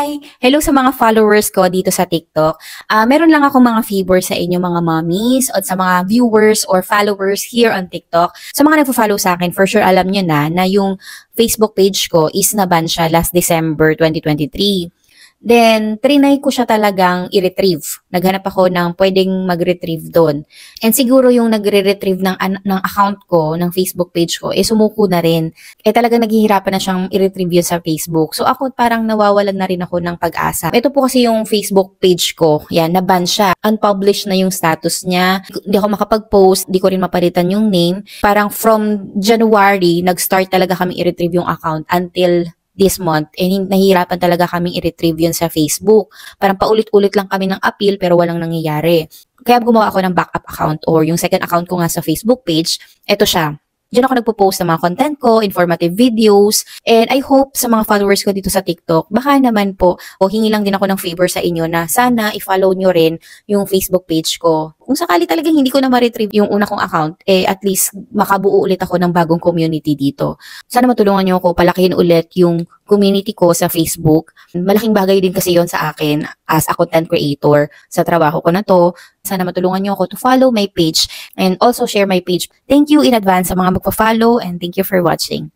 Hi! Hello sa mga followers ko dito sa TikTok. Meron lang akong mga favor sa inyo mga mommies o sa mga viewers or followers here on TikTok. Sa mga nagpo-follow sa akin, for sure alam nyo na yung Facebook page ko is naban siya last December 2023. Then, trinay ko siya talagang i-retrieve. Naghanap ako ng pwedeng mag-retrieve doon. And siguro yung nagre-retrieve ng account ko, ng Facebook page ko, sumuko na rin. Talagang naghihirapan na siyang i-retrieve yun sa Facebook. So, ako parang nawawalan na rin ako ng pag-asa. Ito po kasi yung Facebook page ko. Yan, naban siya. Unpublished na yung status niya. Hindi ako makapag-post. Hindi ko rin mapalitan yung name. Parang from January, nag-start talaga kami i-retrieve yung account until this month, nahihirapan talaga kaming i-retrieve yun sa Facebook. Parang paulit-ulit lang kami ng appeal pero walang nangyayari. Kaya gumawa ako ng backup account or yung second account ko nga sa Facebook page, eto siya. Diyan ako nagpo-post ng mga content ko, informative videos, and I hope sa mga followers ko dito sa TikTok, baka naman po, o hingi lang din ako ng favor sa inyo na sana i-follow nyo rin yung Facebook page ko. Kung sakali talagang hindi ko na ma-retrieve yung una kong account, at least makabuo ulit ako ng bagong community dito. Sana matulungan nyo ako palakihin ulit yung community ko sa Facebook. Malaking bagay din kasi yon sa akin as a content creator sa trabaho ko na to. Sana matulungan nyo ako to follow my page and also share my page. Thank you in advance sa mga magpa-follow and thank you for watching.